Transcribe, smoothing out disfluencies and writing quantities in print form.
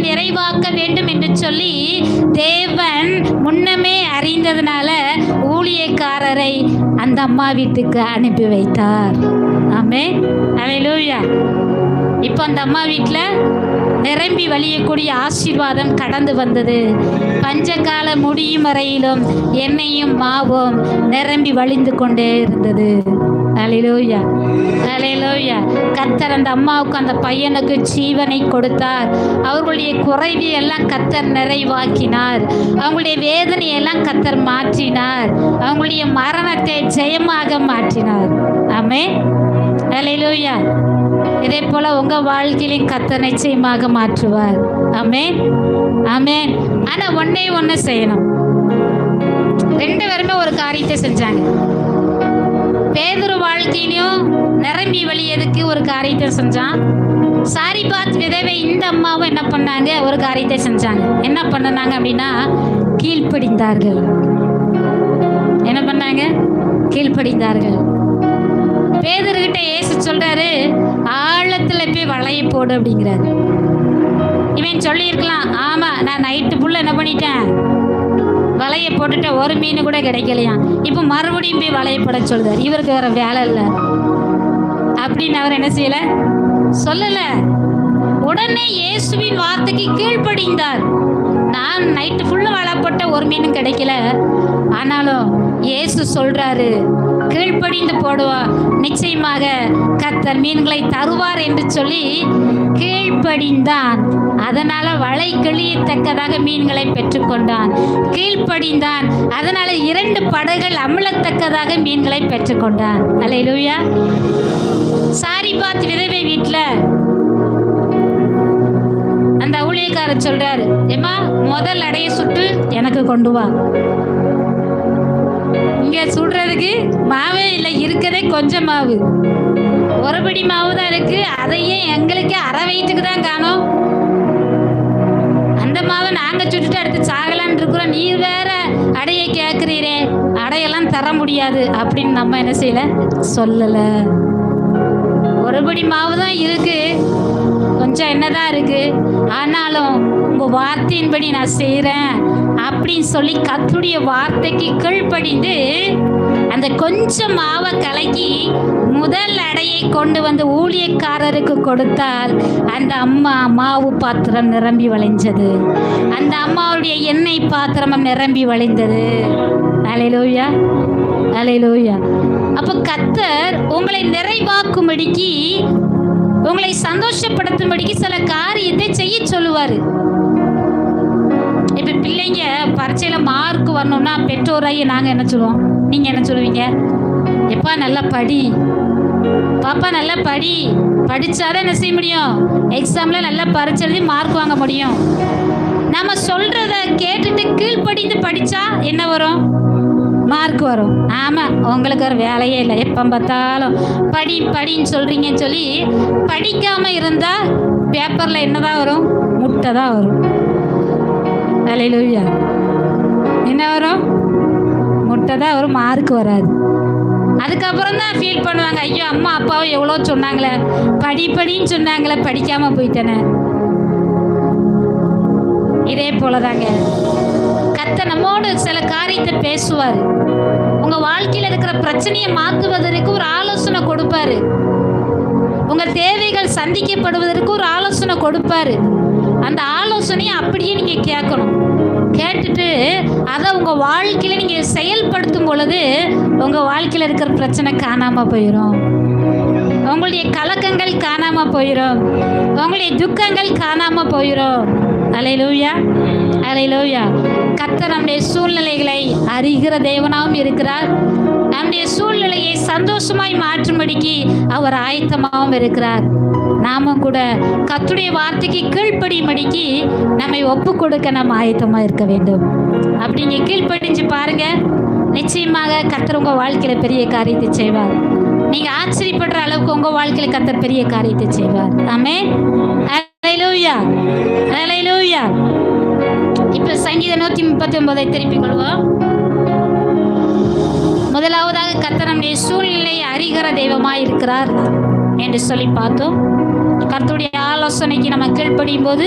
நிறைவாக்க வேண்டும் என்று சொல்லி தேவன் முன்னமே அறிந்ததுனால ஊழியக்காரரை அந்த அம்மா வீட்டுக்கு அனுப்பி வைத்தார். ஆமென், அல்லேலூயா. இப்போ அந்த அம்மா வீட்டில் நிரம்பி வழியக்கூடிய ஆசீர்வாதம் கடந்து வந்தது. பஞ்சகால முடியும் வரையிலும் எண்ணெயும் மாவும் நிரம்பி வழிந்து கொண்டே இருந்தது. அல்லேலூயா, அல்லேலூயா. கர்த்தர் அந்த அம்மாவுக்கு அந்த பையனுக்கு ஜீவனை கொடுத்தார். அவர்களுடைய குறைவை எல்லாம் கர்த்தர் நிறைவாக்கினார். அவங்களுடைய வேதனையெல்லாம் கர்த்தர் மாற்றினார். அவங்களுடைய மரணத்தை ஜெயமாக மாற்றினார். ஆமென், அல்லேலூயா. இதே போல உங்க வாழ்க்கையிலும் கர்த்தர் நிச்சயமாக மாற்றுவார். ஆமென், ஆமென். ஆனா ஒண்ணு செய்யணும். ரெண்டு பேருமே ஒரு காரியத்தை செஞ்சாங்க. பேதுரு வாழ்க்கையிலும் நிரம்பி வழியதுக்கு ஒரு காரியத்தை செஞ்சான். சாரிபாத் விதவை இந்த அம்மாவும் என்ன பண்ணாங்க? ஒரு காரியத்தை செஞ்சாங்க. என்ன பண்ணாங்க அப்படின்னா கீழ்ப்படிந்தார்கள். என்ன பண்ணாங்க? கீழ்ப்படிந்தார்கள். பேதுருகிட்ட இயேசு சொல்றாரு, ஆழத்துல போய் வலையை போடு அப்படிங்கிறாரு. இவன் சொல்லியிருக்கலாம், ஆமா நான் நைட்டு ஃபுல்லா என்ன பண்ணிட்டேன், வலையை போட்டுட்டு ஒரு மீன் கூட கிடைக்கலையா, இப்போ மறுபடியும் போய் வலையை போட சொல்றாரு. இவருக்கு வேற வேலை இல்லை அப்படின்னு அவர் என்ன செய்யல, சொல்லல. உடனே இயேசுவின் வார்த்தைக்கு கீழ்ப்படிந்தார். நான் நைட்டு ஃபுல்லா வலை போட்ட ஒரு மீனும் கிடைக்கல, ஆனாலும் இயேசு சொல்றாரு கீழ்ப்படிந்து போடுவா, நிச்சயமாக கர்த்தர் மீன்களை தருவார் என்று சொல்லி கீழ்ப்படிந்தான். அதனால வலை கிழியத்தக்கதாக மீன்களை பெற்றுக்கொண்டான். கீழ்ப்படிந்தான், அதனால 2 படகுகள் அமிழத்தக்கதாக மீன்களை பெற்றுக்கொண்டான். அல்லேலூயா. சாரிபாத் விதவை வீட்டில் அந்த ஊழியக்காரர் சொல்றாரு, ஏம்மா முதல் அடைய சுட்டு எனக்கு கொண்டு வா. இங்க சுடுறதுக்கு மாவே இல்லை, இருக்கதே கொஞ்சம் மாவு, ஒருபடி மாவு தான் இருக்கு. அதையே எங்களுக்கு அரை வயிற்றுக்கு தான் காணோம். அந்த மாவை நாங்க சுட்டுட்டு அடுத்து சாகலான்னு இருக்கிறோம், நீ வேற அடைய கேட்கிறீரே, அடையெல்லாம் தர முடியாது அப்படின்னு நம்ம என்ன செய்யல, சொல்லல. ஒருபடி மாவு தான் இருக்கு, கொஞ்சம் என்னதான் இருக்கு, ஆனாலும் உங்க வார்த்தையின்படி நான் செய்யறேன் அப்படின்னு சொல்லி கர்த்தருடைய வார்த்தைக்கு கீழ்ப்படிந்து அந்த கொஞ்சம் மாவை கலக்கி முதல் அடையை கொண்டு வந்து ஊழியக்காரருக்கு கொடுத்தால் அந்த அம்மா மாவு பாத்திரம் நிரம்பி வழிஞ்சது. அந்த அம்மாவுடைய எண்ணெய் பாத்திரமும் நிரம்பி வழிந்தது. அல்லேலூயா, அல்லேலூயா. அப்போ கர்த்தர் உங்களை நிறைவாக்கும்படிக்கு, உங்களை சந்தோஷப்படுத்தும்படிக்கு சில காரியத்தை செய்ய சொல்லுவாரு. இப்ப பிள்ளைங்க பரீட்சையில மார்க் வரணும்னா பெற்றோராகி நாங்க என்ன சொல்லுவோம், நீங்க என்ன சொல்லுவீங்க? எப்பா நல்லா படி, பாப்பா நல்லா படி, படிச்சாதான் என்ன செய்ய முடியும், எக்ஸாம்ல நல்லா பரீட்சை எழுதி மார்க் வாங்க முடியும். நம்ம சொல்றத கேட்டுட்டு கீழ்ப்படிந்து படிச்சா என்ன வரும்? மார்க் வரும். ஆமா, உங்களுக்கு ஒரு வேலையே இல்லை, எப்போ பார்த்தாலும் படி படின்னு சொல்றீங்கன்னு சொல்லி படிக்காம இருந்தா பேப்பர்ல என்னதான் வரும்? முட்டை தான் வரும். அல்லேலூயா. என்ன வரும்? முட்டை தான் வரும், மார்க் வராது. அதுக்கப்புறம் தான் ஃபீல் பண்ணுவாங்க, ஐயோ அம்மா அப்பாவும் எவ்வளோ சொன்னாங்களே, படி படின்னு சொன்னாங்களே, படிக்காம போயிட்டேனே. இதே போலதாங்க கர்த்தர் நம்மோடு சில காரியத்தை பேசுவார். உங்க வாழ்க்கையில் இருக்கிற பிரச்சனையை மாற்றுவதற்கு ஒரு ஆலோசனை கொடுப்பாரு. உங்க தேவைகள் சந்திக்கப்படுவதற்கு ஒரு ஆலோசனை கொடுப்பாரு. அந்த ஆலோசனையை அப்படியே நீங்க கேட்கணும். கேட்டுட்டு அதை உங்க வாழ்க்கையில நீங்க செயல்படுத்தும் பொழுது உங்க வாழ்க்கையில் இருக்கிற பிரச்சனை காணாம போயிடும். உங்களுடைய கலக்கங்கள் காணாம போயிடும். உங்களுடைய துக்கங்கள் காணாம போயிடும். அல்லேலூயா, அல்லேலூயா. கர்த்தர் நம்முடைய சூழ்நிலைகளை அறிகிற தேவனாகவும் இருக்கிறார். நம்முடைய சூழ்நிலையை சந்தோஷமாய் மாற்றும்படிக்கு அவர் ஆயத்தமாகவும் இருக்கிறார். நாமும் கூட கர்த்தருடைய வார்த்தைக்கு கீழ்ப்படியும்படிக்கு நம்மை ஒப்பு கொடுக்க நாம் ஆயத்தமாக இருக்க வேண்டும். அப்படிங்க கீழ்ப்படிஞ்சு பாருங்க, நிச்சயமாக கர்த்தர் உங்க வாழ்க்கையில பெரிய காரியத்தை செய்வார். நீங்க ஆச்சரியப்படுற அளவுக்கு உங்க வாழ்க்கையில கர்த்தர் பெரிய காரியத்தை செய்வார். ஆமென், அல்லேலூயா, அல்லேலூயா. இப்ப சங்கீதம் 139 திருப்பிக் கொள்வோம். முதலாவதாக கர்த்தர் நம்முடைய சூழ்நிலையை அறிகிற தெய்வமாய் இருக்கிறார் என்று சொல்லி பார்த்தோம். கர்த்தருடைய ஆலோசனைக்கு நம்ம கீழ்ப்படியும் போது